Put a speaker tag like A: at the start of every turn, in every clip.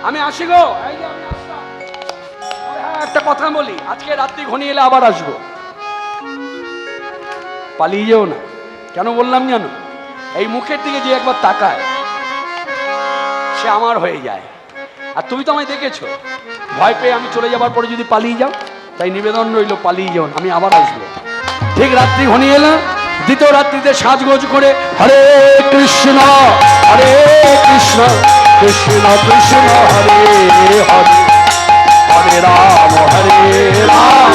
A: আমি আসি গো। এই যে আমি আসলাম। হ্যাঁ, একটা কথা বলি, আজকে রাত্রি ঘনিয়ে এলে আবার আসবো, পালিয়ে যেও না। কেন বললাম জানো? এই মুখের দিকে যে একবার তাকায় সে আমার হয়ে যায়। আর তুমি তো আমায় দেখেছো, ভয় পেয়ে আমি চলে যাবার পরে যদি পালিয়ে যাও, তাই নিবেদন রইল পালিয়ে যাও, আমি আবার আসবো। ঠিক রাত্রি ঘনিয়ে এলাম, দ্বিতীয় রাত্রিতে সাজগোজ করে হরে কৃষ্ণ হরে কৃষ্ণ কৃষ্ণ কৃষ্ণ হরে হরে হরে রাম হরে রাম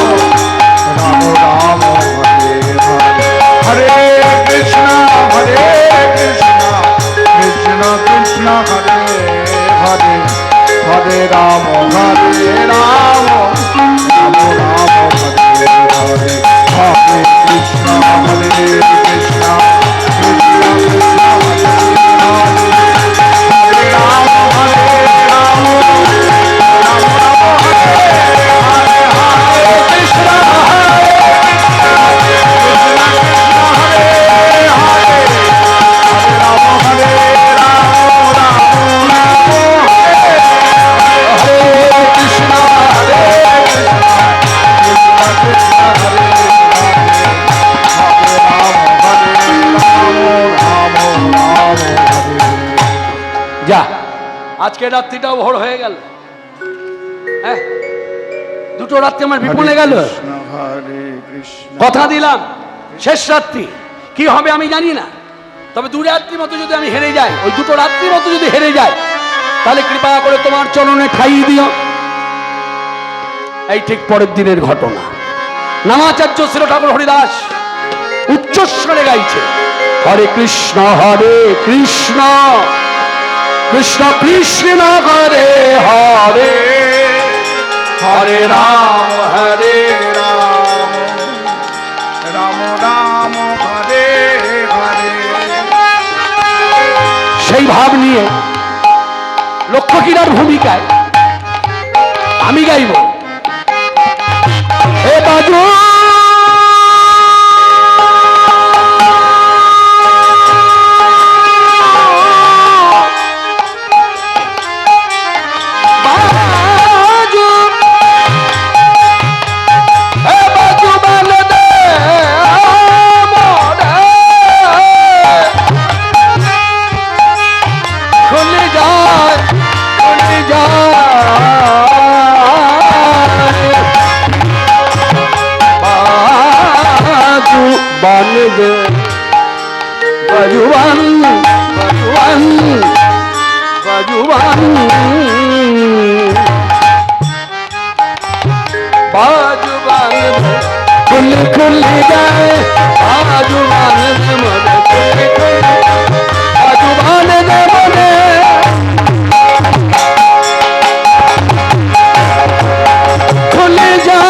A: রাম রাম হরে হরে
B: হরে কৃষ্ণ কৃষ্ণ কৃষ্ণ হরে হরে হরে রাম রাম রাম রাম হরে হরে হরে কৃষ্ণ কৃষ্ণ কৃষ্ণ হরে রাম হরে রাম রাম রাম হরে হরে কৃষ্ণ
A: যা, আজকে রাত্রিটাও ভোর হয়ে গেল। হ্যাঁ, দুটো রাত্রি আমার বিপনে গেল। কথা দিলাম শেষ রাত্রি, কি হবে আমি জানি না, তবে দু রাত্রি মতো যদি আমি হেরে যাই, ওই দুটো রাত্রি মতো যদি হেরে যাই, তাহলে কৃপা করে তোমার চরণে ঠাই দিও। এই ঠিক পরের দিনের ঘটনা। নামাচার্য শ্রী ঠাকুর হরিদাস উচ্চস্বরে গাইছে হরে কৃষ্ণ কৃষ্ণ কৃষ্ণ হরে হরে হরে রাম
B: রাম রাম হরে হরে।
A: সেই ভাব নিয়ে লক্ষ্মীরার ভূমিকায় আমি গাইব হে বাজু বাজুবান বাজুবান বাজুবান বাজুবান খুলে খুলে যায় বাজুবান মনে খুলে খুলে বাজুবান মনে খুলে যায়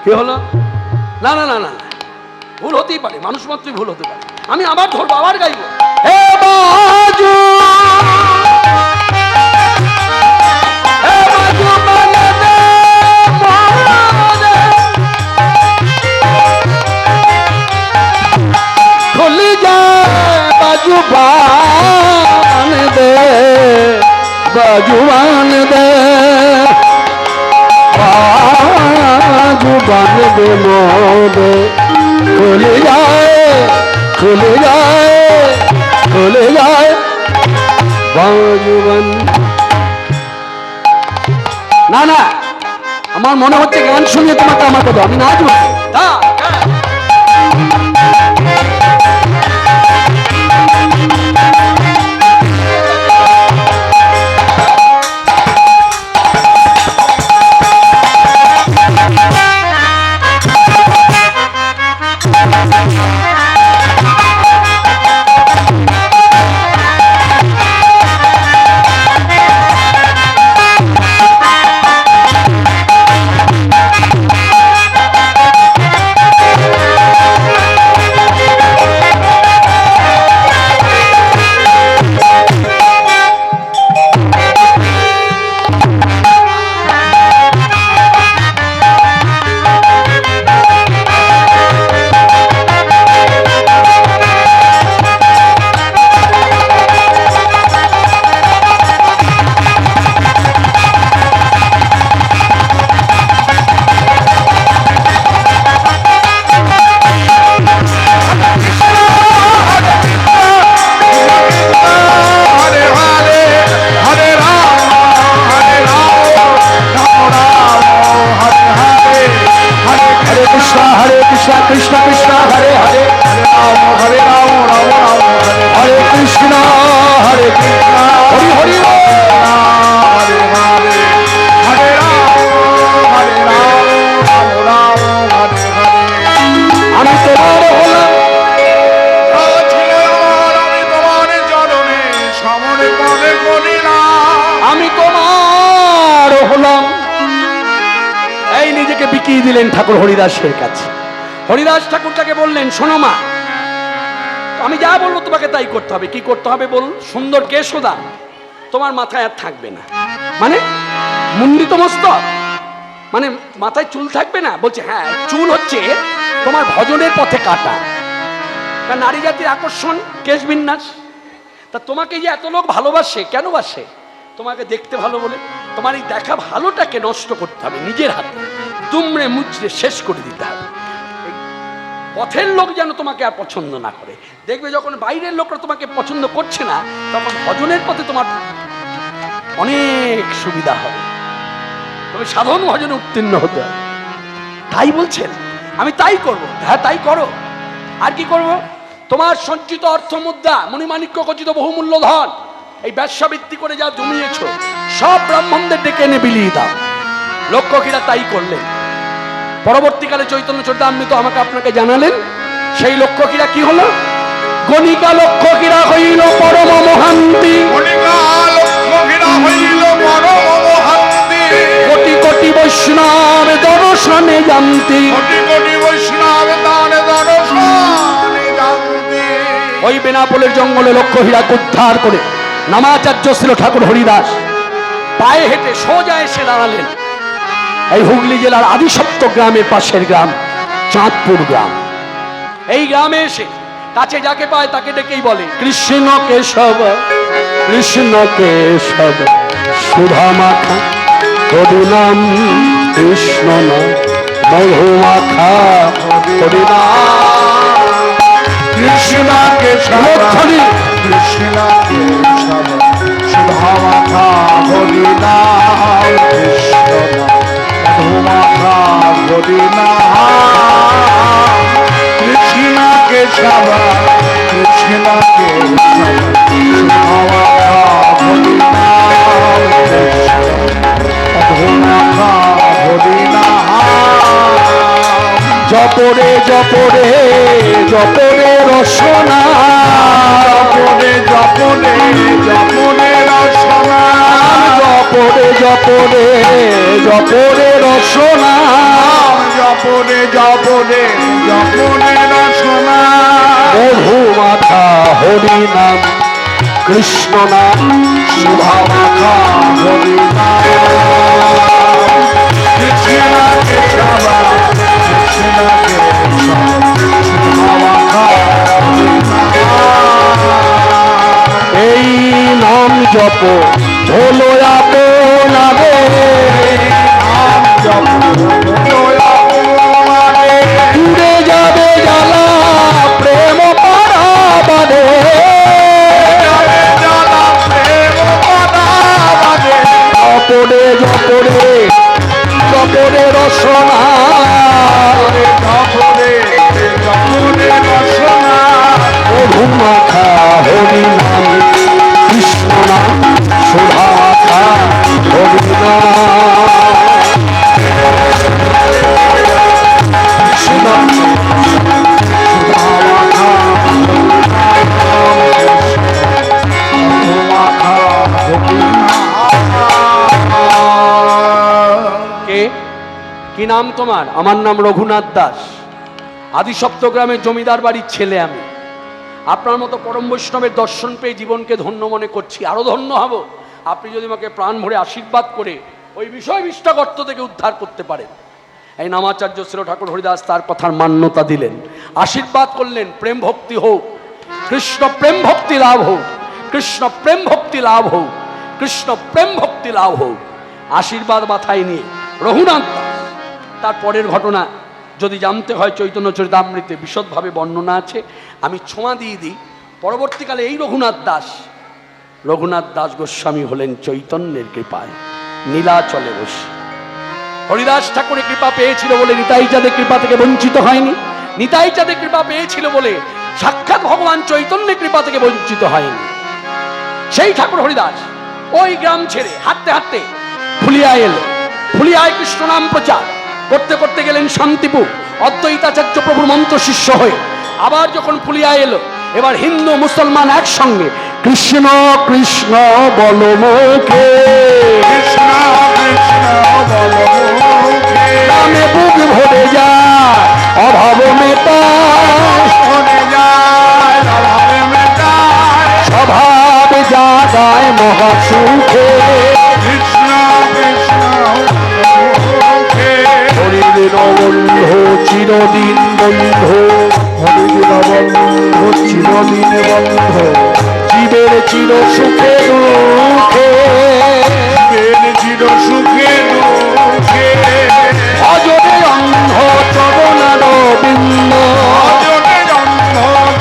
A: কি হলো? না না না না, ভুল হতেই পারে, মানুষ মাত্রই ভুল হতে পারে। আমি আবার ধরবো, আবার গাইবো হে বাজু হে বাজু মানে দে মানে খুলি যায় বাজুবান দে বাজুবান দে বাজুবান দে মোদে খুলে যায় খুলে যায় খুলে যায় বাজুবান। না না, আমার মনে হচ্ছে গান শুনিয়ে তোমাকে আমাকে দাও, আমি নাচবো। হরে কৃষ্ণ হরে কৃষ্ণ হরি হরি
B: হরে হরে হরে রাম রাম হরে হরে।
A: আমি তোমার হলাম
B: ছিল আমার, আমি তোমার চরণে সমরে পদে করিলাম।
A: আমি তোমার হলাম। এই নিজেকে বিকিয়ে দিলেন ঠাকুর হরিদাসের কাছে। হরিদাস ঠাকুর তাকে বললেন, শোনো মা, আমি যা বলবো তোমাকে তাই করতে হবে। কি করতে হবে বলুন? সুন্দর কেশদান তোমার মাথায় আর থাকবে না। মানে মুন্ডিত মস্তক, মানে মাথায় চুল থাকবে না। বলছে হ্যাঁ, চুল হচ্ছে তোমার ভজনের পথে কাটা। কারণ নারী জাতির আকর্ষণ কেশ বিন্যাস। তা তোমাকে যে এত লোক ভালোবাসে, কেন বাসে? তোমাকে দেখতে ভালো বলে। তোমার এই দেখা ভালোটাকে নষ্ট করতে হবে নিজের হাতে, দুমড়ে মুচড়ে শেষ করে দিতে হবে। এই পথের লোক যেন তোমাকে আর পছন্দ না করে। দেখবে যখন বাইরের লোকরা তোমাকে পছন্দ করছে না, তখন ভজনের পথে তোমার অনেক সুবিধা হবে। তবে সাধারণ ভজনে উত্তীর্ণ হতে হবে। তাই বলছেন, আমি তাই করব। হ্যাঁ তাই করো। আর কি করব? তোমার সঞ্চিত অর্থ মুদ্রা, মণিমাণিক্য খচিত বহুমূল্য ধন, এই ব্যবসা ভিত্তি করে যা জমিয়েছ, সব ব্রাহ্মণদের ডেকে এনে বিলিয়ে দাও। লক্ষ্মীরা তাই করলেন। পরবর্তীকালে চৈতন্য চরিতামৃত আমাকে আপনাকে জানালেন, সেই লক্ষ্মীরা কি হলো? গণিকা লক্ষ্মীরা হইল পরম মহান্তি,
B: কণিকা লক্ষ্মীরা হইল পরম মহান্তি।
A: কোটি কোটি বৈষ্ণব দর্শনে জানতি।
B: কোটি কোটি বৈষ্ণব তার দর্শনে জানতি।
A: ওই বেনাপোলের জঙ্গলে লক্ষ্মীরাকে উদ্ধার করে নামাচার্য ছিল ঠাকুর হরিদাস পায়ে হেঁটে সোজা এসে দাঁড়ালেন এই হুগলি জেলার আদিসপ্ত গ্রামের পাশের গ্রাম চাঁদপুর গ্রাম। এই গ্রামে এসে কাছে যাকে পায় তাকে ডেকেই বলে, কৃষ্ণ কেশব কৃষ্ণ কেশব সুধা মাখা হরিনাম, কৃষ্ণ নাম মধু মাখা হরিনাম।
B: কৃষ্ণ কেশব কৃষ্ণ কেশব সুধা মাখা হরিনাম, কৃষ্ণ মধু মাখা হরিনাম। কৃষ্ণ কেশব কৃষ্ণ কেশব সুধা মাখা হরিনাম, মধু মাখা হরিনাম।
A: জপরে জপরে জপরে রসনা,
B: জপরে জপরে জপরে রসনা,
A: জপরে জপরে জপরে রসনা,
B: জপরে জপরে জপরে রসনা।
A: মধু মাখা হরি নাম, কৃষ্ণ নাম
B: সুধা মাখা হরিনাম। কৃষ্ণ কেশব কৃষ্ণ কেশব সুধা মাখা হরিনাম।
A: এই নাম জপ হলো আপনারে,
B: নাম জপ হলো আপনারে।
A: দূরে যাবে জ্বালা প্রেম পারাবারে।
B: জ্বালা প্রেম পারাবারে।
A: জপরে জপরে জপরে রসনা,
B: জপরে জপরে রসনা।
A: মধু মাখা হরি নাম, কৃষ্ণ নাম সুধা মাখা হরি নাম।
B: কৃষ্ণ সুধা মাখা মধু মাখা হরিনাম।
A: কে? কি নাম তোমার? আমার নাম রঘুনাথ দাস। আদি সপ্তগ্রামের জমিদার বাড়ির ছেলে আমি। আপনার মতো পরম বৈষ্ণবের দর্শন পেয়ে জীবনকে ধন্য মনে করছি। আরো ধন্য হব আপনি যদি আমাকে প্রাণ ভরে আশীর্বাদ করে ওই বিষয় বিষ্টাগর্ত থেকে উদ্ধার করতে পারেন। এই নামাচার্য শ্রী ঠাকুর হরিদাস তার কথার মান্যতা দিলেন, আশীর্বাদ করলেন, প্রেম ভক্তি হোক, কৃষ্ণ প্রেম ভক্তি লাভ হোক, কৃষ্ণ প্রেম ভক্তি লাভ হোক, কৃষ্ণ প্রেম ভক্তি লাভ হোক। আশীর্বাদ মাথায় নিয়ে রঘুনাথ দাস, তার পরের ঘটনা যদি জানতে হয় চৈতন্য চরিতামৃতে বিশদভাবে বর্ণনা আছে, আমি ছোঁয়া দিয়ে দিই। পরবর্তীকালে এই রঘুনাথ দাস গোস্বামী হলেন চৈতন্যের কৃপায় নীলাচলে বসে। হরিদাস ঠাকুরের কৃপা পেয়েছিল বলে নিতাই চাঁদের কৃপা থেকে বঞ্চিত হয়নি। নিতাই চাঁদের কৃপা পেয়েছিল বলে সাক্ষাৎ ভগবান চৈতন্যের কৃপা থেকে বঞ্চিত হয়নি। সেই ঠাকুর হরিদাস ওই গ্রাম ছেড়ে হাঁটতে হাঁটতে ফুলিয়ায় এলো। ফুলিয়ায় কৃষ্ণ নাম প্রচার করতে করতে গেলেন শান্তিপুর, অদ্বৈতাচার্য প্রভুর মন্ত্র শিষ্য হয়ে। আবার যখন ফুলিয়ায় এলো, এবার হিন্দু মুসলমান একসঙ্গে কৃষ্ণ কৃষ্ণ বল মুখে,
B: কৃষ্ণ কৃষ্ণ বলো মুখে,
A: নামে বুক ভরে যায় অভাব মেটায়,
B: ভরে যায় অভাবে মেটায়,
A: স্বভাব জাগায় মহাসুখে।
B: কৃষ্ণ কৃষ্ণ বলো মুখে,
A: হরিদিন বন্ধু চিরদিন বন্ধু,
B: হরিদিন বন্ধু চিরদিন বন্ধু,
A: জীবের চির সুখে দুঃখে,
B: জীবের চির সুখে দুঃখে,
A: ভজনে অন্ধ চরণার বিন্দ,
B: ভজনে অন্ধ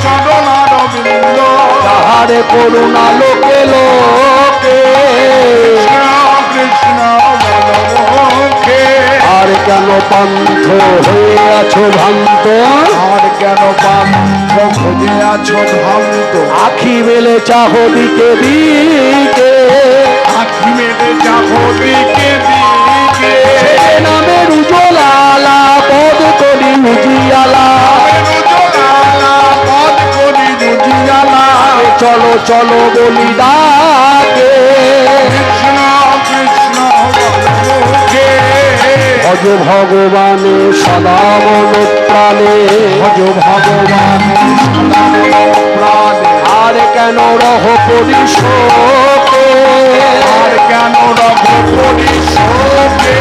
B: চরণার বিন্দ,
A: তাহারে করুণা লোকে লোকে।
B: কৃষ্ণ কৃষ্ণ বলো মুখে,
A: আর কেন পান্থ হয়ে আছো ভ্রান্ত,
B: আর কেন পান্থ খুঁজে আছো ভ্রান্ত,
A: আখি মেলে চাহ দিকে দিকে,
B: আখি মেলে যাবো দিকে দিকে,
A: নামের উজ্জ্বলালা পদ করি উজিয়ালা,
B: উজ্জ্বলা পথ করি উজিয়ালা,
A: চলো চলো বলি ডাকে।
B: কৃষ্ণ কৃষ্ণ বলো মুখে,
A: ভজ ভগবানে সদা মন প্রাণে,
B: ভজ ভগবান প্রাণে,
A: আর কেন রহ পরিশোকে,
B: আর কেন রঘুপতি শোকে,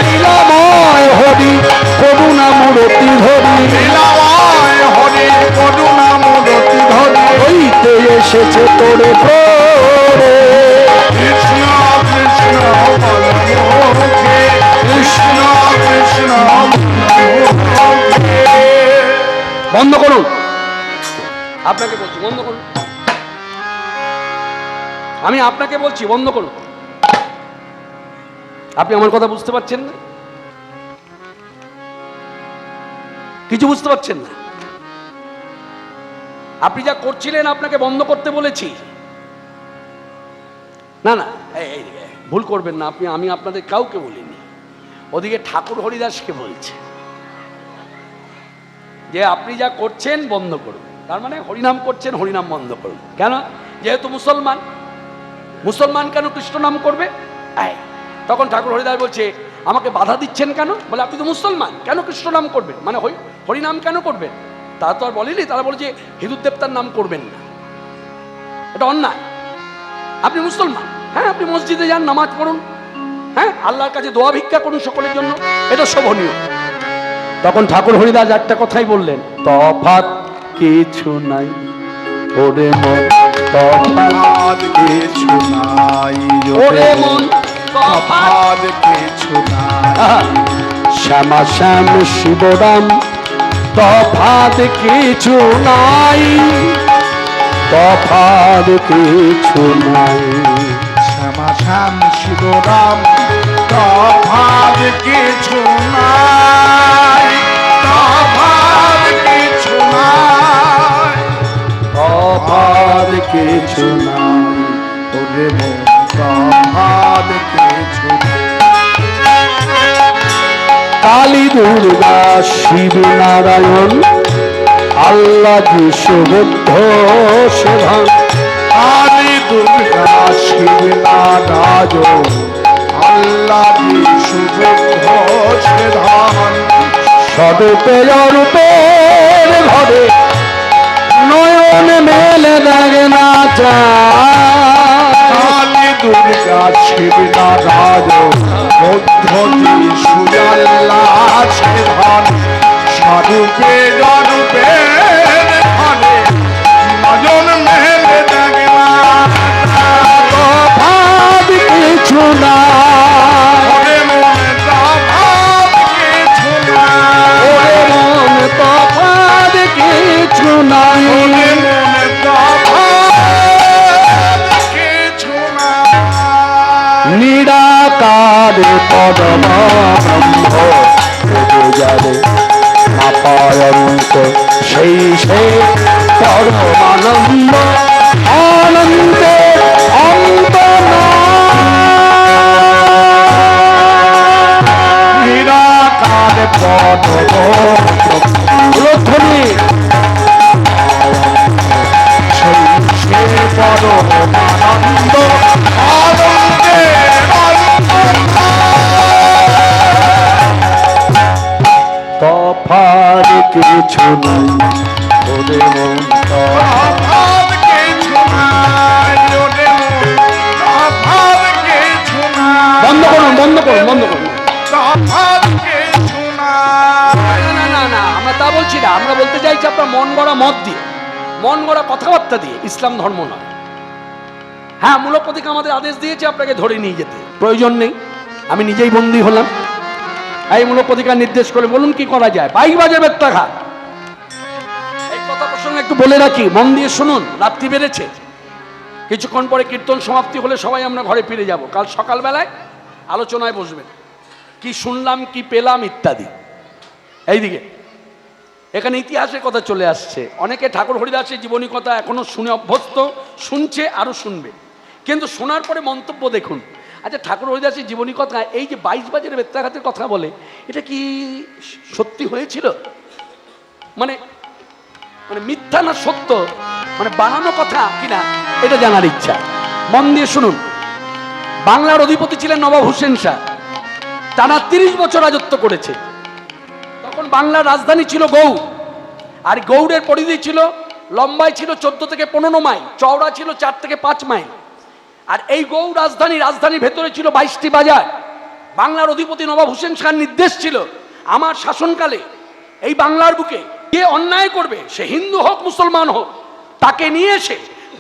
A: লীলাময় হরি করুণা মূরতি ধরি,
B: লীলাময় হরি করুণা মূরতি ধরি,
A: হইতে এসেছে তোরে প্ররে।
B: কৃষ্ণ কৃষ্ণ বলো মুখে, কৃষ্ণ কৃষ্ণ বলো মুখে,
A: বন্ধ করুন, আপনাকে বলছি বন্ধ করুন, আমি আপনাকে বলছি বন্ধ করুন। আপনি আমার কথা বুঝতে পারছেন না? কিছু বুঝতে পারছেন না? আপনি যা করছিলেন আপনাকে বন্ধ করতে বলেছি না না, ভুল করবেন না। আমি আপনাদের কাউকে বলিনি, ওদিকে ঠাকুর হরিদাসকে বলছে যে আপনি যা করছেন বন্ধ করুন। তার মানে হরিনাম করছেন, হরিনাম বন্ধ করুন। কেন? যেহেতু মুসলমান, মুসলমান কেন কৃষ্ণ নাম করবে? তখন ঠাকুর হরিদাস বলছে আমাকে বাধা দিচ্ছেন কেন? বলে আপনি তো মুসলমান, কেন কৃষ্ণ নাম করবেন, মানে হরিনাম কেন করবেন? তা তো আর বলেনি। তারা বলে যে হিন্দু দেবতার নাম করবেন না, এটা অন্যায়। আপনি মুসলমান, হ্যাঁ আপনি মসজিদে যান, নামাজ পড়ুন, হ্যাঁ আল্লাহর কাছে দোয়া ভিক্ষা করুন সকলের জন্য, এটা শোভনীয়। তখন ঠাকুর হরিদাস একটা কথাই বললেন, তফাৎ কিছু নাই ওরে মন,
B: তফাৎ কিছু নাই
A: ওরে মন,
B: তফাৎ কিছু নাই,
A: শ্যামা শ্যাম শিবরাম, তফাৎ কিছু নাই, তফাৎ কিছু নাই।
B: শ্যামা শ্যাম শিবরাম, তফাৎ কিছু নাই, তফাৎ কিছু নাই,
A: তফাৎ কিছু নাই।
B: ওরে মন তফাৎ কিছু নাই।
A: কালী দুর্গা শিব নারায়ণ, আল্লাহ যিশু বুদ্ধ সেভান,
B: কালী দুর্গা শিব নারায়ণ, আল্লাহ যিশু বুদ্ধ সেধান,
A: স্বরূপে অরূপের ঘরে নয়ন মেলে দেখে না চায়।
B: কালী দুর্গা শিব নারায়ণ, বুদ্ধ যিশু আল্লাহ সেধান, স্বরূপে অরূপের ঘরে নয়ন মেলে দেখে না
A: তফাৎ কিছু নাই,
B: ওরে মনে তফাৎ কিছু নাই,
A: ওরে মন তফাৎ কিছু নাই।
B: ওরে মনে তফাৎ কিছু নাই।
A: নিরাকার পদমাম্ভ যাবে আপায়ন্ত সেই সে
B: তফাৎ কিছু নাই ওরে মন তফাৎ কিছু নাই ওরে মন তফাৎ কিছু নাই
A: বন্ধ করুন বন্ধ করুন বন্ধ করুন
B: তফাৎ কিছু নাই
A: না না না না আমরা তা বলছি না, আমরা বলতে চাইছি আপনার মন গড়া মত দিয়ে, মন গড়া কথাবার্তা দিয়ে ইসলাম ধর্ম নয়। হ্যাঁ, মূলপতিকে আমাদের আদেশ দিয়েছে আপনাকে ধরে নিয়ে যেতে, প্রয়োজন নেই, আমি নিজেই বন্দী হলাম। এই মূলপতিকার নির্দেশ করে বলুন কি করা যায়। বাইক বাজে বেত্রাঘাত, এই কথা প্রসঙ্গে একটু বলে রাখি, মন দিয়ে শুনুন। রাত্রি বেড়েছে, কিছুক্ষণ পরে কীর্তন সমাপ্তি হলে সবাই আমরা ঘরে ফিরে যাব। কাল সকালবেলায় আলোচনায় বসবেন, কি শুনলাম কি পেলাম ইত্যাদি। এইদিকে এখানে ইতিহাসের কথা চলে আসছে, অনেকে ঠাকুর হরিদাসের জীবনী কথা এখনো শুনে অভ্যস্ত, শুনছে আরো শুনবে, কিন্তু শোনার পরে মন্তব্য দেখুন। আচ্ছা, ঠাকুর হরিদাসের জীবনী কথা, এই যে 22 বাজারের বেত্রাঘাতের কথা বলে, এটা কি সত্যি হয়েছিল? মানে মানে মিথ্যা না সত্য, মানে বানানো কথা কিনা, এটা জানার ইচ্ছা। মন দিয়ে শুনুন। বাংলার অধিপতি ছিলেন নবাব হোসেন শাহ, টানা 30 বছর রাজত্ব করেছে। তখন বাংলার রাজধানী ছিল গৌড়, আর গৌড়ের পরিধি ছিল, লম্বায় ছিল 14 থেকে 15 মাইল, চওড়া ছিল 4 থেকে 5 মাইল। আর এই গৌড় রাজধানীর ভেতরে ছিল 22টি বাজার। বাংলার অধিপতি নবাব হোসেন শাহর নির্দেশ ছিল, আমার শাসনকালে এই বাংলার বুকে কে অন্যায় করবে, সে হিন্দু হোক মুসলমান হোক, তাকে নিয়ে এসে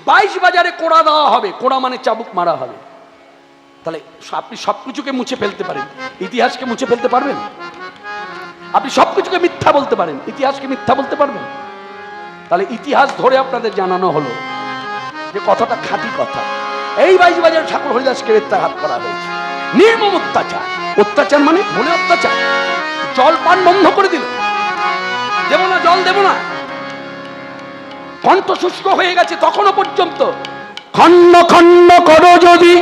A: 22 বাজারে কোড়া দেওয়া হবে। কোড়া মানে চাবুক মারা হবে। তাহলে আপনি সবকিছুকে মুছে ফেলতে পারেন, ইতিহাসকে মুছে ফেলতে পারবেন? আপনি সবকিছুকে মিথ্যা বলতে পারেন, ইতিহাসকে মিথ্যা বলতে পারবেন? তাহলে ইতিহাস ধরে আপনাদের জানানো হলো যে কথাটা খাঁটি কথা। এই 22 বাজারে ঠাকুর হরিদাসকে বেত্রাঘাত করা হয়েছে, নির্মম অত্যাচার। অত্যাচার মানে ভুলে অত্যাচার। জল পান বন্ধ করে দিল, দেব না জল দেব না, কণ্ঠ শুষ্ক হয়ে গেছে তখনও পর্যন্ত। খণ্ড খণ্ড করো যদি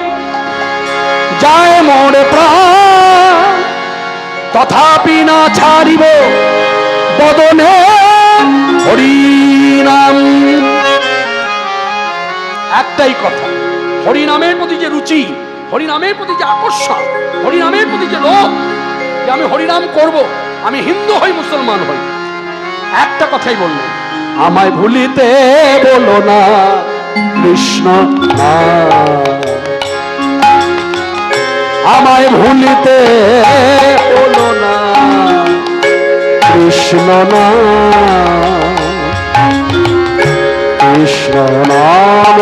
A: যায় মোরে প্রাণ, তথাপি না ছাড়িব বদনে হরিনাম। একটাই কথা, হরিনামের প্রতি যে রুচি, হরিনামের প্রতি যে আকর্ষণ, হরিনামের প্রতি যে লোভ, যে আমি হরিনাম করব, আমি হিন্দু হই মুসলমান হই, একটা কথাই বললেন, আমায় ভুলিতে বলো না কৃষ্ণ আমায় ভুলিতে বলো না কৃষ্ণ না। কৃষ্ণ নাম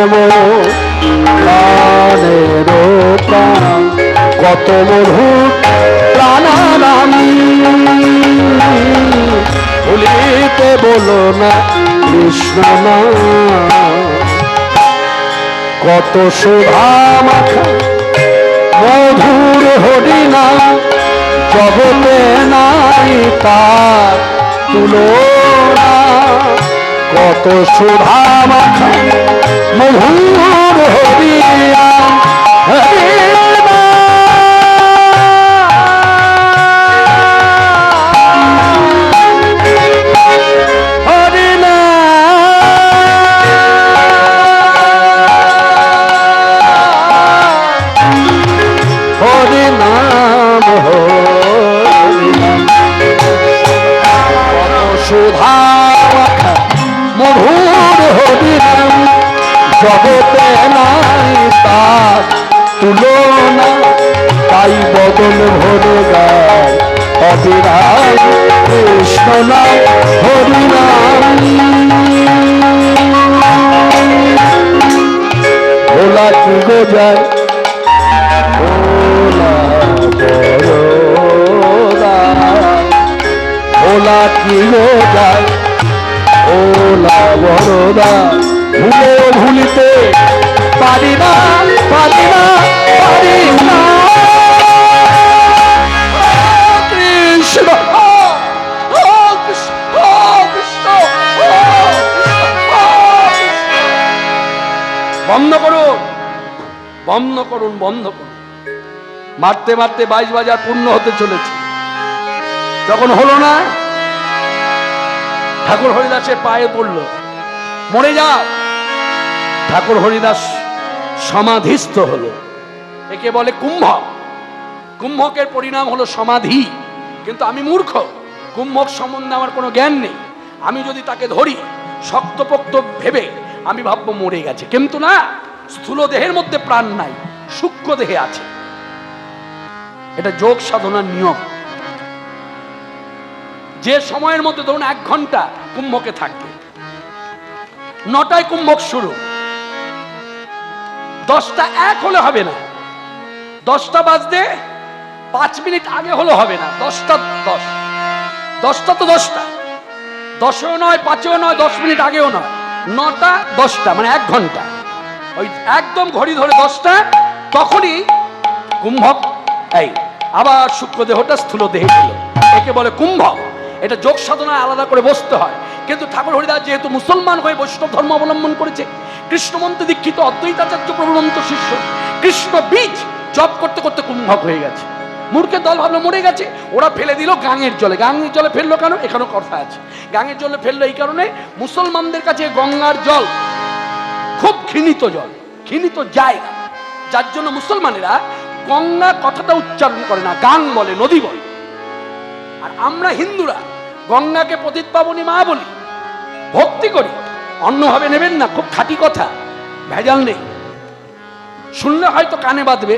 A: প্রাণের প্রাণ, কত মধু প্রাণারামী। ভুলিতে বলো না কৃষ্ণ না, কত সুধা মাখা মধুর হরিনাম, জগতে নাই তার তুলনা। কত সুধা মাখা মধুর হরিনাম, জগতে নাই তার তুলনা। তাই বদল ভরে গায় অবিরাম কৃষ্ণ নাম হরিনাম। ভোলা কি গো যায় ভোলা বড়দা, ভোলা কি গো যায় ভোলা বড়দা। ভুলে ভুলিতে পারি না পারি না পারি না। কৃষ্ণ বন্ধ করুন বন্ধ করুন বন্ধ করুন। মারতে মারতে 22 বাজার পূর্ণ হতে চলেছে, যখন হলো না, ঠাকুর হরিদাসের পায়ে পড়ল, মরে যাও। ঠাকুর হরিদাস সমাধিস্থ হলো। একে বলে কুম্ভক। কুম্ভকের পরিণাম হলো সমাধি। কিন্তু আমি মূর্খ, কুম্ভক সম্বন্ধে আমার কোনো জ্ঞান নেই। আমি যদি তাকে ধরি শক্তপোক্ত ভেবে আমি ভাববো মরে গেছে, কিন্তু না, স্থূল দেহের মধ্যে প্রাণ নাই, সূক্ষ্ম দেহে আছে। এটা যোগ সাধনার নিয়ম। যে সময়ের মধ্যে ধরুন 1 ঘন্টা কুম্ভকে থাকবে, 9টায় কুম্ভক শুরু, 10টা 1 হলে হবে না, 10টা বাজতে 5 মিনিট আগে হলে হবে না, 10টা 10, 10টা তো 10টা, 10এও নয়, 5এও নয়, 10 মিনিট আগেও নয়, 9টা 10টা মানে 1 ঘন্টা। ওই একদম ঘড়ি ধরে 10টা, তখনই কুম্ভক এই আবার সূক্ষ্ম দেহটা স্থূল দেহে ছিল, একে বলে কুম্ভক। এটা যোগ সাধনায় আলাদা করে বসতে হয়। কিন্তু ঠাকুর হরিদাস যেহেতু মুসলমান হয়ে বৈষ্ণব ধর্ম অবলম্বন করেছে, কৃষ্ণমন্ত্রে দীক্ষিত অদ্বৈতাচার্য প্রভুনন্ত শিষ্য, কৃষ্ণ বীজ জপ করতে করতে কুম্ভক হয়ে গেছে। মূর্খের দল ভাবলো মরে গেছে, ওরা ফেলে দিল গাঙের জলে। গাঙের জলে ফেললো কেন? এখানেও কথা আছে। গাঙের জলে ফেললো এই কারণে, মুসলমানদের কাছে গঙ্গার জল খুব ঘৃণিত জল, ঘৃণিত জায়গা, যার জন্য মুসলমানেরা গঙ্গা কথাটা উচ্চারণ করে না, গাং বলে, নদী বলে। আর আমরা হিন্দুরা গঙ্গাকে পতিত পাবনী মা বলি, ভক্তি করি। অন্যভাবে নেবেন না, খুব খাঁটি কথা, ভেজাল নেই। শুনলে হয়তো কানে বাঁধবে,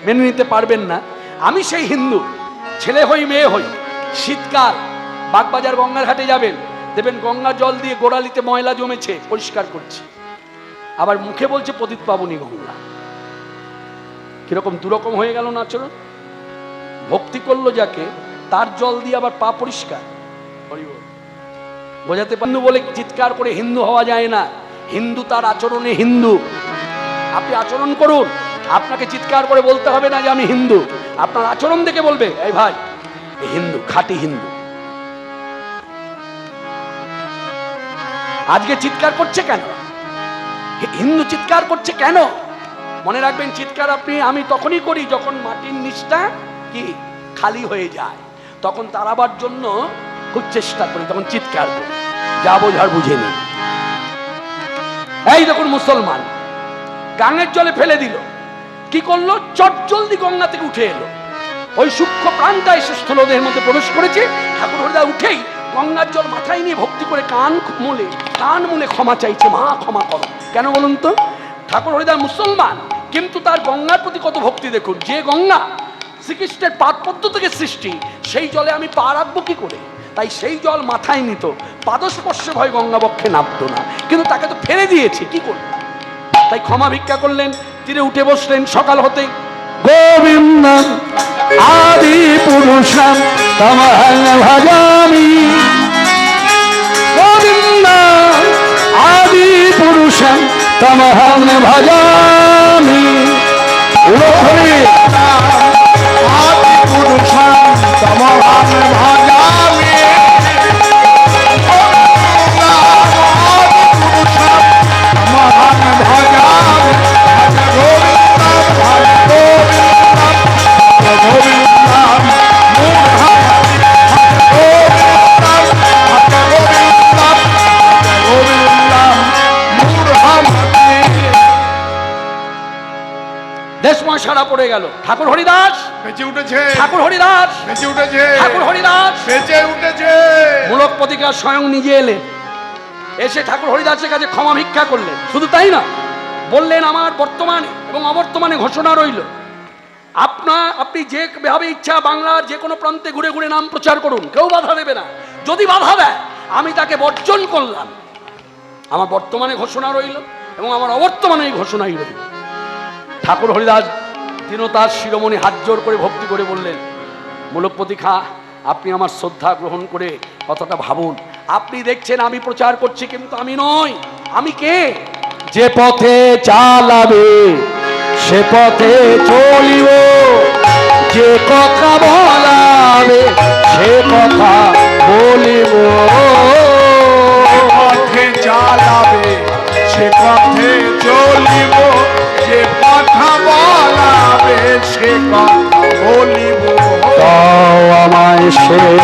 A: মেনে নিতে পারবেন না। আমি সেই হিন্দু, ছেলে হই মেয়ে হই, শীতকাল বাগবাজার গঙ্গার ঘাটে যাবেন, দেখবেন গঙ্গা জল দিয়ে গোড়ালিতে ময়লা জমেছে, পরিষ্কার করছে, আবার মুখে বলছে পতিত পাবনী গঙ্গা। কিরকম দুরকম হয়ে গেল না আচরণ? ভক্তি করলো যাকে, তার জল দিয়ে আবার পা পরিষ্কার। বোঝাতে পারেন বলে চিৎকার করে হিন্দু হওয়া যায় না। হিন্দু তার আচরণে হিন্দু। আপনি আচরণ করুন, আপনাকে চিৎকার করে বলতে হবে না যে আমি হিন্দু। আপনার আচরণ দেখে বলবে এই ভাই হিন্দু, খাঁটি হিন্দু। আজকে চিৎকার করছে কেন? হিন্দু চিৎকার করছে কেন? মনে রাখবেন, চিৎকার আমি তখনই করি যখন মাটির নিচটা কি খালি হয়ে যায়, তখন তারাবার জন্য খুব চেষ্টা করি, তখন চিৎকার করি, যা বোঝার বুঝে নিন। এই দেখুন, মুসলমান গাঙের জলে ফেলে দিল, কি করলো? চটজলদি গঙ্গা থেকে উঠে এলো, ওই সূক্ষ্ম প্রাণটা এসে স্থূলদেহের মধ্যে প্রবেশ করেছে। ঠাকুর হরিদাস উঠেই গঙ্গার জল মাথায় নিয়ে ভক্তি করে কান মুলে ক্ষমা চাইছে, মা ক্ষমা করো। কেন বলুন তো? ঠাকুর হরিদাস মুসলমান, কিন্তু তার গঙ্গার প্রতি কত ভক্তি দেখুন। যে গঙ্গা শ্রীকৃষ্ণের পাদপদ্ম থেকে সৃষ্টি, সেই জলে আমি পা রাখবো কি করে? তাই সেই জল মাথায় নিত, পাদস্পর্শে ভয় গঙ্গা বক্ষে নামতো না, কিন্তু তাকে তো ফেলে দিয়েছে, কি করবে? তাই ক্ষমা ভিক্ষা করলেন, তীরে উঠে বসলেন। সকাল হতে
B: গোবিন্দ আদি পুরুষম তমহং ভজামি, গোবিন্দ আদি পুরুষম তমহং ভজামি, আদি পুরুষম তমহং ভজামি,
A: দেশময় সারা পড়ে গেল। ঠাকুর হরিদাস
B: বেঁচে উঠেছে,
A: ঠাকুর হরিদাস
B: বেঁচে উঠেছে,
A: ঠাকুর হরিদাস
B: বেঁচে উঠেছে।
A: মূলক প্রতিকার স্বয়ং নিজে এলেন, এসে ঠাকুর হরিদাসের কাছে ক্ষমা ভিক্ষা করলেন। শুধু তাই না, বললেন আমার বর্তমানে এবং অবর্তমানে ঘোষণা রইল, আপনি যেভাবে ইচ্ছা বাংলার যে কোনো প্রান্তে ঘুরে ঘুরে নাম প্রচার করুন, কেউ বাধা দেবে না। যদি বাধা দেয় আমি তাকে বর্জন করলাম। আমার বর্তমানে ঘোষণা রইল এবং আমার অবর্তমানে এই ঘোষণাই রইল। ঠাকুর হরিদাস দীনতার শিরোমণি হাত জোর করে ভক্তি করে বললেন, মূলপতি খা, আপনি আমার শ্রদ্ধা গ্রহণ করে কথাটা ভাবুন। আপনি দেখছেন আমি প্রচার করছি, কিন্তু আমি নই। আমি কে?
B: যে পথে চালাবে সে পথে চলিব, যে কথা বলাবে সে কথা বলিব। পথে চালাবে সে পথে চলিব, যে কথা বলাবে সে কথা বলিব। তাও আমায় সেই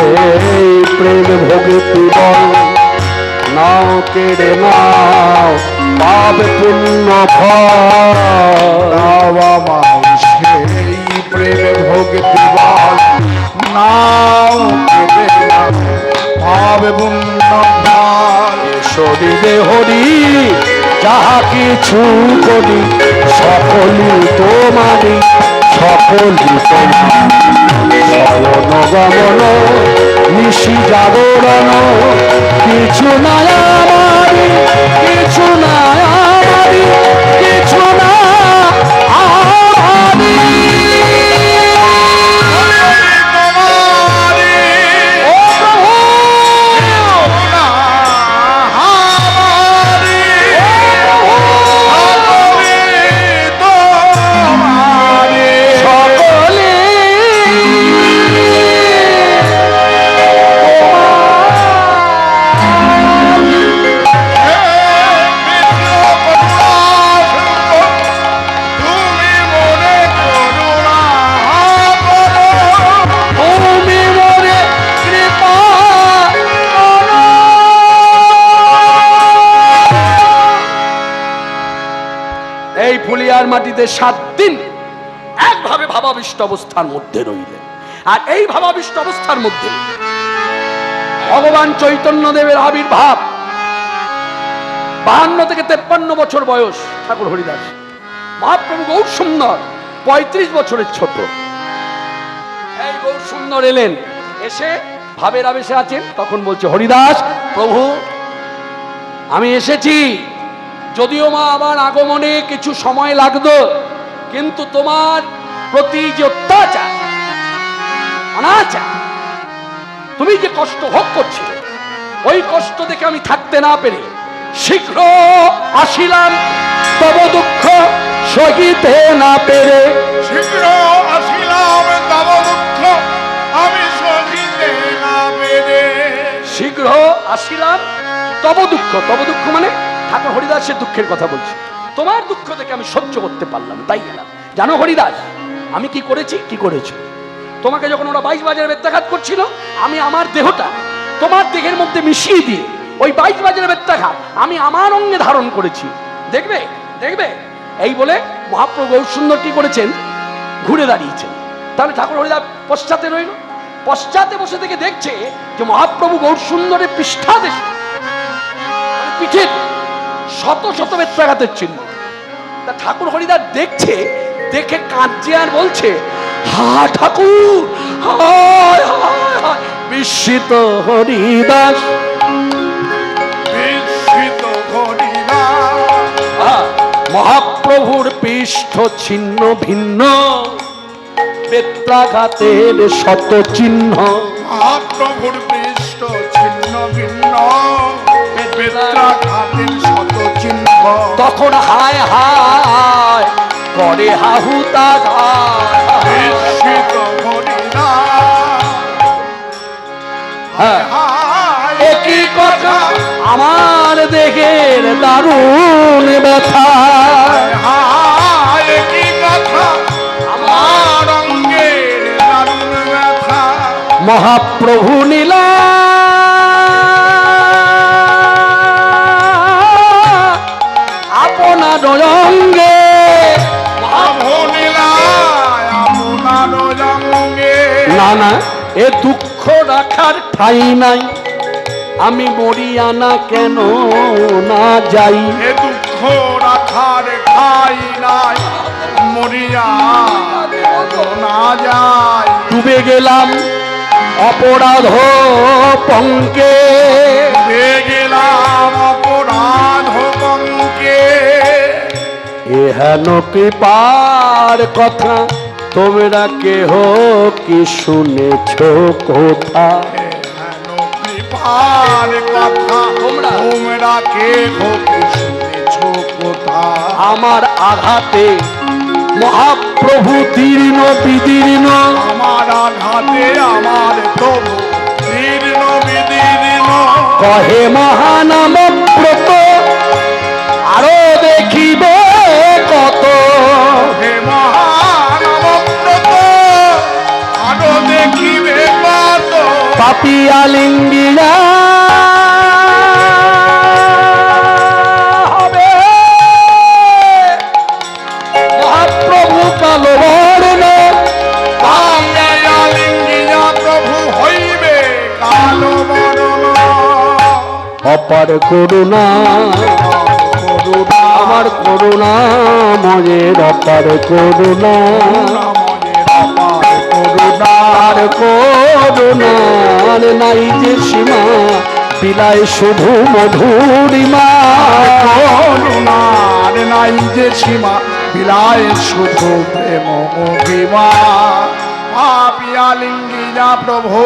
B: প্রেম ভক্তি বল, নাও কেড়ে নাও পাপ পুণ্য ফল। সেই প্রেম ভক্তি বল, নাও কেঁদে নাও পাবে পুণ্য ফল।
A: শরীরে হরি যাহা কিছু করি সকলই তোমারি, সকলই তোমার। শয়ন গমন নিশি জাগরণ কিছু নাই আমারি, কিছু নাই আমারি, কিছু না আমারি। ও প্রভু, সকলে তুমি মোরে কৃপা করো। এই ফুলিয়ার মাটিতে 7 দিন একভাবে ভাবাবিষ্ট অবস্থার মধ্যে রইলেন। আর এই ভাবাবিষ্ট অবস্থার মধ্যে ভগবান চৈতন্য দেবের আবির্ভাব। 52 থেকে 53 বছর বয়স ঠাকুর হরিদাস। মহাপ্রভু গৌর সুন্দর 35 বছরের ছোট। এই গৌর সুন্দর এলেন, এসে ভাবের আবেশে আছেন। তখন বলছে, হরিদাস প্রভু আমি এসেছি, যদিও মা আবার আগমনে কিছু সময় লাগতো, কিন্তু তোমার প্রতি যে অত্যাচার অনাচার তুমি যে কষ্ট ভোগ করছিলে, ওই কষ্ট দেখে আমি থাকতে না পেরে শীঘ্র আসিলাম, তব দুঃখ সহিতে না পেরে।
B: শীঘ্র আসিলাম তব দুঃখ আমি সহিতে না পেরে।
A: শীঘ্র আসিলাম তব দুঃখ, তব দুঃখ মানে ঠাকুর হরিদাসের দুঃখের কথা বলছি। তোমার দুঃখ দেখে আমি সহ্য করতে পারলাম, তাই এলাম। জানো হরিদাস আমি কি করেছি, কি করেছি? তোমাকে যখন ওরা 22 বাজারে বেত্রাঘাত করছিল, আমি আমার দেহটা তোমার দেহের মধ্যে মিশিয়ে দিয়ে ওই 22 বাজারে বেত্রাঘাত আমি আমার অঙ্গে ধারণ করেছি। দেখবে দেখবে এই বলে মহাপ্রভু গৌর সুন্দর কি করেছেন, ঘুরে দাঁড়িয়েছেন। তাহলে ঠাকুর হরিদাস পশ্চাতে রইল, পশ্চাতে বসে থেকে দেখছে যে মহাপ্রভু গৌর সুন্দরের পৃষ্ঠাদেশে পিঠে শত শত বেত্রাঘাতের চিহ্ন। তা ঠাকুর হরিদাস দেখছে, দেখে কাঁদছে আর বলছে, হা ঠাকুর, হায় হায় হায়। বিস্মিত হরিদাস,
B: বিস্মিত হরিদাস
A: মহাপ্রভুর পৃষ্ঠ ছিন্ন ভিন্ন, বেত্রাঘাতের শত চিহ্ন।
B: মহাপ্রভুর পৃষ্ঠ ছিন্ন ভিন্ন, বেত্রাঘাতের শত চিহ্ন।
A: তখন হায় হায় করে হাহুতাঘাত।
B: বিস্মিত হরিদাস
A: হ্যাঁ,
B: হায়
A: একই কথা আমার দেহের দারুণ ব্যথা।
B: হায় কি কথা আমার অঙ্গের দারুণ ব্যথা।
A: মহাপ্রভু নীলা আপনার অঙ্গে, না না এ দুঃখ রাখার ঠাই নাই, আমি মরিয়ানা কেন না যাই।
B: এ দুঃখ রাখার ঠাই নাই, মরিয়া না যায়।
A: ডুবে গেলাম অপরাধ পঙ্কে,
B: ডুবে গেলাম অপরাধ পঙ্কে।
A: এহেন কৃপার কথা তোমরা কেহ কি শুনেছ কোথা?
B: হেন কৃপার কথা তোমরা কেহ কি শুনেছ কোথা?
A: আমার আঘাতে মহাপ্রভু দীর্ণ বিদীর্ণ,
B: আমার আঘাতে আমার প্রভু দীর্ণ বিদীর্ণ।
A: কহে মহানাম ব্রত আরো দেখিবে কত,
B: হে মহানবব্রত আরো দেখিবে কত।
A: পাপিয়া লিঙ্গিয়া হবে মহাপ্রভু কালো বর্ণ,
B: পাপিয়া লিঙ্গিয়া প্রভু
A: অপার করুণা, আমার করুণা ময়ের অপার করুণা, আর করুণার নাই যে সীমা, বিলায় শুধু মধুরিমা।
B: করুণার নাই যে সীমা, বিলায় শুধু প্রেম মহিমা। পাপিয়া লিঙ্গিনা প্রভু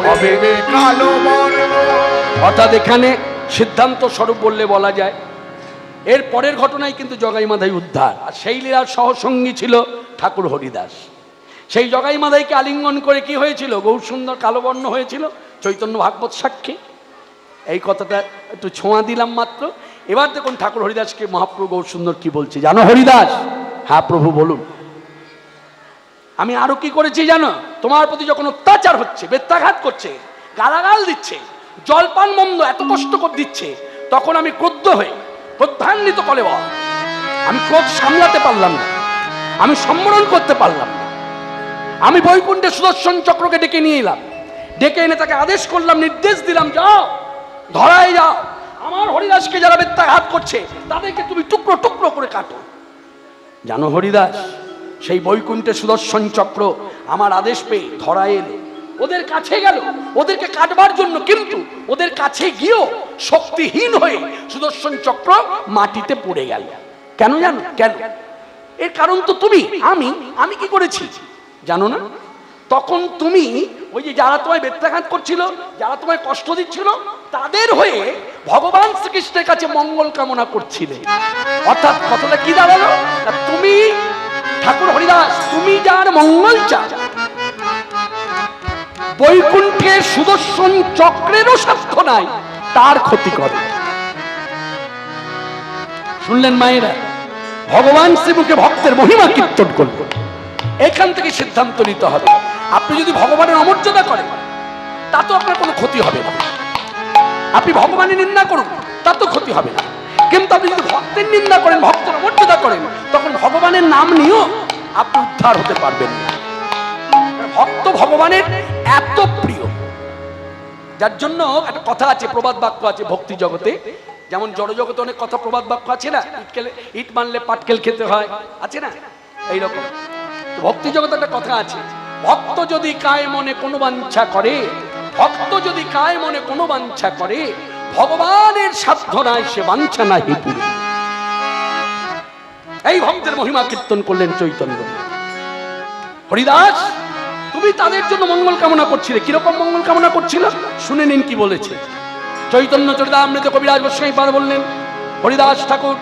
B: হবে কালো বর্ণ।
A: অর্থাৎ এখানে সিদ্ধান্ত স্বরূপ বললে বলা যায় এর পরের ঘটনায় কিন্তু জগাই মাধাই উদ্ধার, আর সেই লীলার সহসঙ্গী ছিল ঠাকুর হরিদাস। সেই জগাই মাধাইকে আলিঙ্গন করে কি হয়েছিল? গৌরসুন্দর কালো বর্ণ হয়েছিল, চৈতন্য ভাগবত সাক্ষী। এই কথাটা একটু ছোঁয়া দিলাম মাত্র। এবার দেখুন ঠাকুর হরিদাসকে মহাপ্রভু গৌরসুন্দর কি বলছে জানো? হরিদাস, হ্যাঁ প্রভু বলুন। আমি আরো কি করেছি জানো? তোমার প্রতি যখন অত্যাচার হচ্ছে, বেত্রাঘাত করছে, গালাগাল দিচ্ছে, জলপান মন্দ এত কষ্ট করে দিচ্ছে, তখন আমি ক্রুদ্ধ হয়ে ক্রোধান্বিত করে বল, আমি ক্রোধ সামলাতে পারলাম না, আমি সম্বরণ করতে পারলাম না। আমি বৈকুণ্ঠে সুদর্শন চক্রকে ডেকে নিয়ে এলাম, ডেকে এনে তাকে আদেশ করলাম, নির্দেশ দিলাম, যাও ধরায় যাও, আমার হরিদাসকে যারা বেত্রাঘাত করছে তাদেরকে তুমি টুকরো টুকরো করে কাটো। জানো হরিদাস, সেই বৈকুণ্ঠে সুদর্শন চক্র আমার আদেশ পেয়ে ধরায় এলো, ওদের কাছে গেল ওদেরকে কাটবার জন্য, কিন্তু ওদের কাছে গিয়েও শক্তিহীন হয়ে সুদর্শন চক্র মাটিতে পড়ে গেল। কেন জানো? কেন? এর কারণ তো তুমি। আমি কি করেছি জানো না? তখন তুমি ওই যে যারা তোমায় বেত্রাঘাত করছিল, যারা তোমায় কষ্ট দিচ্ছিল, তাদের হয়ে ভগবান শ্রীকৃষ্ণের কাছে মঙ্গল কামনা করছিলে। অর্থাৎ কথাটা কি দাঁড়ালো? তুমি ঠাকুর হরিদাস, তুমি যার মঙ্গল চাও, বৈকুণ্ঠে সুদর্শন চক্রেরও সাক্ষ্য নাই, তার ক্ষতি করে। শুনলেন মায়েরা? ভগবান শ্রীমুখে ভক্তের মহিমা কীর্তন করবে, এখান থেকে সিদ্ধান্ত নিতে হবে। আপনি যদি ভগবানের অমর্যাদা করেন তাতে আপনার কোনো ক্ষতি হবে না, আপনি ভগবানের নিন্দা করুন তাতে ক্ষতি হবে না, কিন্তু আপনি যদি ভক্তের নিন্দা করেন, ভক্তের অমর্যাদা করেন, তখন ভগবানের নাম নিয়েও আপনি উদ্ধার হতে পারবেন না। ভক্ত ভগবানের এত প্রিয়, যার জন্য একটা কথা আছে, প্রবাদ বাক্য আছে ভক্তি জগতে। যেমন জড় জগতে অনেক কথা প্রবাদ বাক্য আছে না, ইট মানলে পাটকেল খেতে হয়, আছে না এইরকম। ভক্তি জগতে একটা কথা আছে, ভক্ত যদি কায় মনে কোনো বাঞ্ছা করে, ভক্ত যদি কায় মনে কোনো বাঞ্ছা করে, ভগবানের সাধ্য নাই সে বাঞ্ছা নাই পুরী। এই ভক্তের মহিমা কীর্তন করলেন চৈতন্য। হরিদাস, তুমি তাদের জন্য মঙ্গল কামনা করছিলে। কিরকম মঙ্গল কামনা করছিল শুনে নিন কি বলেছে। চৈতন্য চরিতামৃত কবিরাজ গোস্বামী পাদ বললেন, হরিদাস ঠাকুর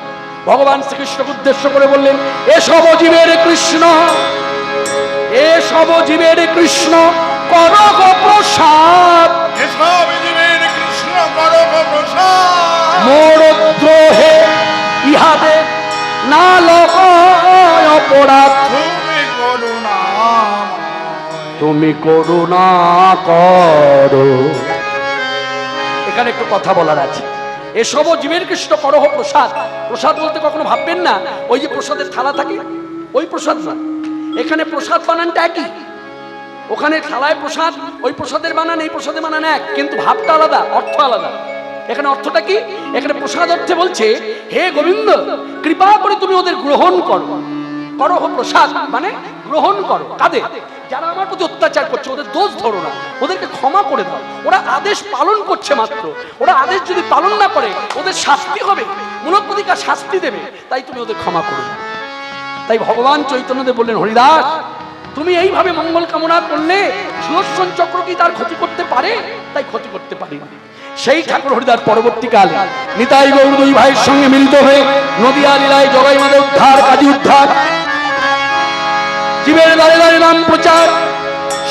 A: ভগবান শ্রীকৃষ্ণকে উদ্দেশ্য করে বললেন, এসব জীবের কৃষ্ণ, এসব জীবের কৃষ্ণ করগ প্রসাদ,
B: এসব জীবের কৃষ্ণ করগ প্রসাদ,
A: মোর দ্রোহে ইহাদের না লয় অপরাধ, তুমি করুণা করো। এখানে একটু কথা বলার আছে। এসব জীবের কৃষ্ণ করহ প্রসাদ। প্রসাদ বলতে কখনো ভাববেন না ওই যে প্রসাদের থালা থাকে ওই প্রসাদ না, এখানে প্রসাদ বানানটা একই। ওখানে থালায় প্রসাদ, ওই প্রসাদের বানান এই প্রসাদের বানান এক, কিন্তু ভাবটা আলাদা, অর্থ আলাদা। এখানে অর্থটা কি? এখানে প্রসাদ অর্থে বলছে, হে গোবিন্দ, কৃপা করে তুমি ওদের গ্রহণ করো। করহ প্রসাদ মানে গ্রহণ করো। কাদের? যারা আমার প্রতি অত্যাচার করছে, ওদের দোষ ধরো না, ওদেরকে ক্ষমা করে দাও। ওরা আদেশ পালন করছে মাত্র, ওরা আদেশ যদি পালন না করে ওদের শাস্তি হবে, মূলপ্রতিকার শাস্তি দেবে, তাই তুমি ওদের ক্ষমা করো না। তাই ভগবান চৈতন্যদেব বললেন, হরিদাস, তুমি এইভাবে মঙ্গল কামনা করলে সুদর্শন চক্র কি তার ক্ষতি করতে পারে? তাই ক্ষতি করতে পারি না। সেই ঠাকুর হরিদাস পরবর্তীকালে নিতাই গৌর দুই ভাইয়ের সঙ্গে মিলিত হয়ে নদিয়া লীলায় জগাই মাদের উদ্ধার, কাজী উদ্ধার, জীবের দ্বারে দ্বারে নাম প্রচার,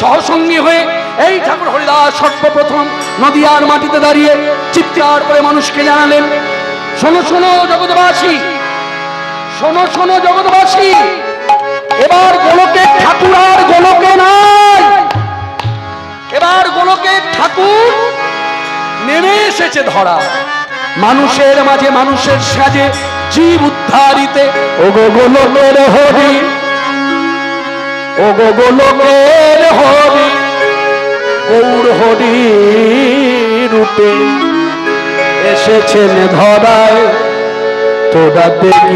A: সহসঙ্গী হয়ে এই ঠাকুর হরিদাস সর্বপ্রথম নদিয়ার মাটিতে দাঁড়িয়ে চিৎকার করে মানুষকে জানালেন, শোনো শোনো জগৎবাসী, শোনো শোনো জগৎবাসী, এবার গোলকে ঠাকুর আর গোলকে নাই, এবার গোলকে ঠাকুর নেমে এসেছে ধরা। মানুষের মাঝে মানুষের সাজে জীব উদ্ধারিতে, ও গো গোলকের হরি, ও গো গোলকের হরি, গৌর হরি রূপে এসেছেন ধরায় তোরা দেখি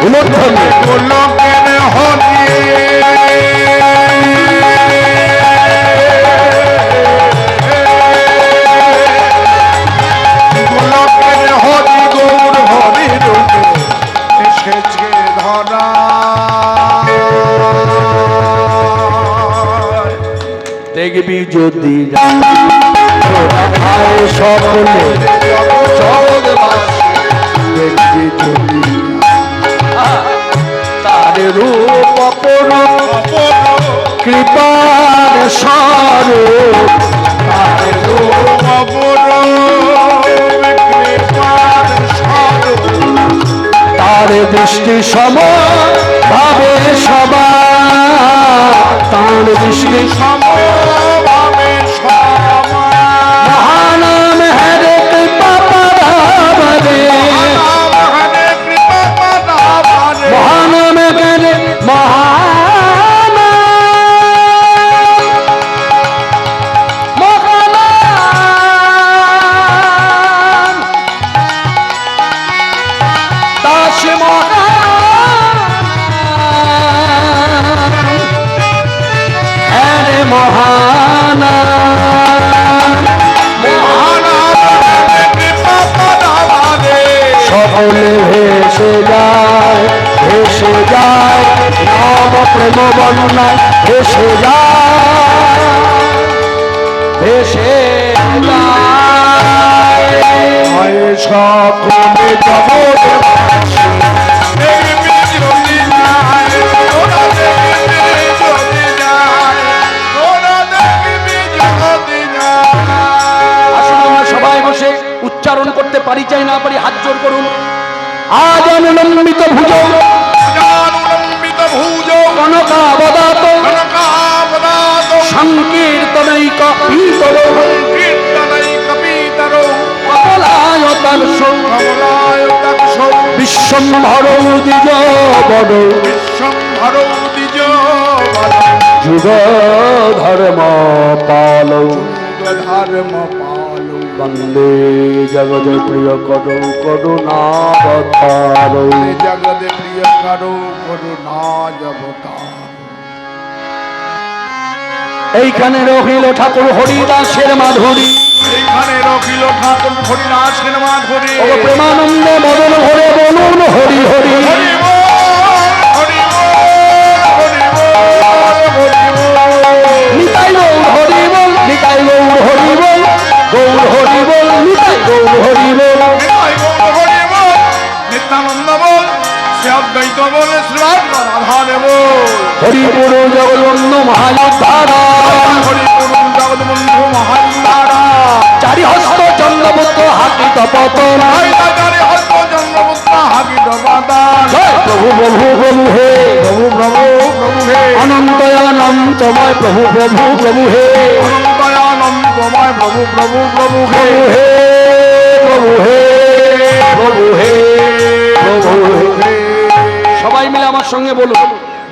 B: গোলকের হরি গোলকের হরি গৌর হরি রূপে এসেছে ধরা
A: দেখবি যদি তোরা ভাই সকলে জগৎবাসী
B: দেখবি যদি
A: তার রূপ অপরূপ কৃপার স্বরূপ
B: তার রূপ অপরূপ কৃপার স্বরূপ
A: তার দৃষ্টি সম ভাবে সবার তার দৃষ্টি
B: সমভাবে সমান
A: মহানাম হরে কৃপা পারাবরে
B: হরে কৃপা পারাবরে
A: মহানাম হরে মহানাম মহানাম দাস মহানাম হরে মহানাম
B: হরে কৃপা পারাবরে
A: সকলে ভেসে যায় নাম প্রেম বর্ণায় ভেসে যায়
B: সকলে জগৎবাসী দেখবি যদি যায় তোরা দেখবি যদি যায় তোরা দেখবি যদি যায়
A: আসুন আমরা সবাই বসে উচ্চারণ করতে পারি চাই না পারি হাত জোর করুন আজ অনুলম্বিত ভুজ
B: জানুলম্বিত ভুজ
A: কনকাবদাত
B: কনকাবদাত
A: সংকীর্তনৈক পীতর
B: কীর্তনৈক পীতর
A: কমলায়তাংশ
B: কমলায় দক্ষ
A: বিশ্বম্ভর দ্বিজ বড়
B: বিশ্বম্ভর দ্বিজ
A: যুগ ধর্ম পাল
B: ধর্ম পালো
A: বন্দে জগৎ প্রিয় করো করুণাবতার
B: জগৎ প্রিয় করো করুণা জবতার
A: এইখানে রহিল ঠাকুর হরিদাসের মাধুরী
B: এইখানে রখিল ঠাকুর হরিদাসের মাধুরী
A: ও প্রেমানন্দে মদন ভরে বলুন হরি হরি
B: হরি বল হরি বল হরি বল হরি বল
A: নিতাই গৌর হরি বল নিতাই গৌর হরি বল গৌর হরি বল নিতাই গৌর হরি বল
B: নিতাই গৌর হরি বল নিত্যানন্দ বল শ্রী অদ্বৈত বল শ্রী রাধা বল
A: হরিপুর জগবন্ধু মহাযোদ্ধারা
B: হরিপুর জগৎবন্ধু মহান্দারা
A: চারি হস্ত চন্দ্রপুত্র হাকিত পতন
B: জয় হস্ত জন্মপুত্র হাবিদ বাদান
A: জয় প্রভু প্রভু প্রভু হে
B: প্রভু প্রভু প্রভু হে
A: অনন্তময় প্রভু প্রভু প্রভু হে
B: অনন্তয়ানন্দময় প্রভু প্রভু প্রভু হে
A: প্রভু হে প্রভু হে প্রভু হে সবাই মিলে আমার সঙ্গে বলুন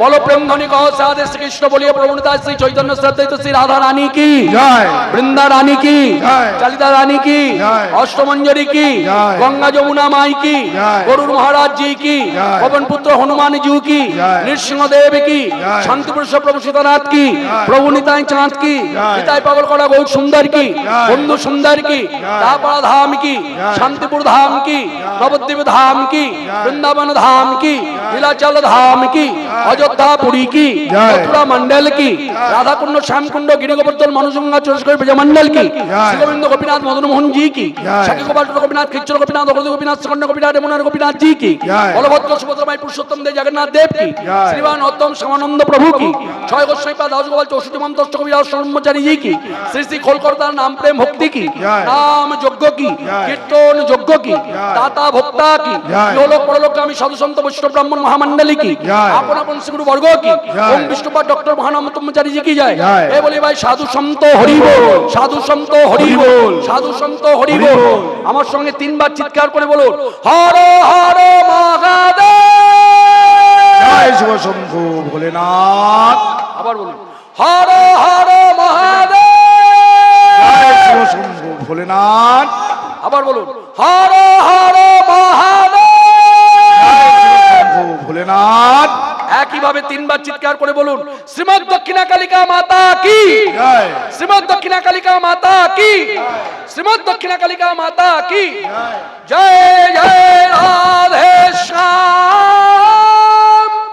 A: বলো প্রেম ধ্বনি কহ সাধে শ্রীকৃষ্ণ বলিয়ে প্রবণতা শ্রী চৈতন্য শ্রদ্ধায়িত শ্রী রাধা রানী কি
B: জয়
A: বৃন্দা রানী কি
B: জয়।
A: চালিতা রানী কি
B: জয়।
A: অষ্টমঞ্জরি কি
B: জয়।
A: গঙ্গা যমুনা মাই কি
B: জয়।
A: গরুর মহারাজ জি কি
B: জয়।
A: পবন পুত্র হনুমান জি কি
B: জয়।
A: নৃসিংহদেব কি
B: জয়।
A: শান্তিপুরুষ প্রভু সীতানাথ কি
B: জয়।
A: প্রভু নিতাই চাঁদ কি
B: জয়।
A: নিতাই পাগল করা গৌর সুন্দর কি
B: জয়।
A: বন্ধু সুন্দর কি
B: জয়।
A: দাপাড়া ধাম কি
B: জয়।
A: শান্তিপুর ধাম কি নবদ্বীপ ধাম কি
B: জয়।
A: বৃন্দাবন ধাম কি নীলাচল ধাম কি অযোধ্যা পুরী কি
B: জয়।
A: মথুরা মন্ডল কি রাধাকুণ্ড শ্যামকুণ্ড গিরিগোবর্ধন মনুসঙ্গা চরস্কর ব্রজ মন্ডল কি
B: জয়।
A: শ্রীগোবিন্দ গোপীনাথ মদন মোহন জি কি
B: জয়।
A: সাকি গোপাল গোপীনাথ খিচ্চর গোপীনাথ অগ্রদী গোপীনাথ সকন্ড গোপীনাথ যমুনার গোপীনাথ জি কি
B: জয়।
A: বলভদ্র সুভদ্রমাই পুরুষোত্তম দেব জগন্নাথ দেব কি
B: জয়।
A: শ্রীমান উত্তম শ্যামানন্দ প্রভু কি ছয় গোস্বাইপা দাস গোপাল চৌষট্টি মন্ত কবিরাজ ব্রহ্মচারী জি কি শ্রী শ্রী খোলকর্তার নাম প্রেম ভক্তি কি
B: জয়।
A: নাম যজ্ঞ কি
B: জয়।
A: কীর্তন যজ্ঞ কি
B: জয়।
A: দাতা ভক্তা কি
B: জয়।
A: লোক পরলোকগামী সাধু সন্ত বৈষ্ণব ব্রাহ্মণ মহামণ্ডলী কি
B: জয়।
A: আপন আপন শ্রীগুরু বর্গ কি
B: জয়।
A: ওম বিষ্ণুপাদ ডক্টর মহানামতম্বচারী জি কি যায়
B: জয়।
A: এ বলি ভাই সাধু সন্ত হরি বল সাধু সন্ত হরি বল সাধু সন্ত হরি বল আমার সঙ্গে তিনবার চিৎকার করে বলুন হর হর মহাদেব
B: জয় শিব শম্ভু ভোলেনাথ
A: আবার বলুন হর হর মহাদেব
B: জয় শিব শিব শম্ভু ভোলেনাথ।
A: আবার বলুন, হর হর মহাদেব।
B: শম্ভু ভোলেনাথ।
A: একইভাবে তিনবার চিৎকার করে বলুন, শ্রীমৎ দক্ষিণা কালিকা মাতা কি,
B: জয়
A: শ্রীমৎ দক্ষিণা কালিকা মাতা কি, শ্রীমৎ দক্ষিণা কালিকা মাতা কি। জয় জয় রাধে শ্যাম।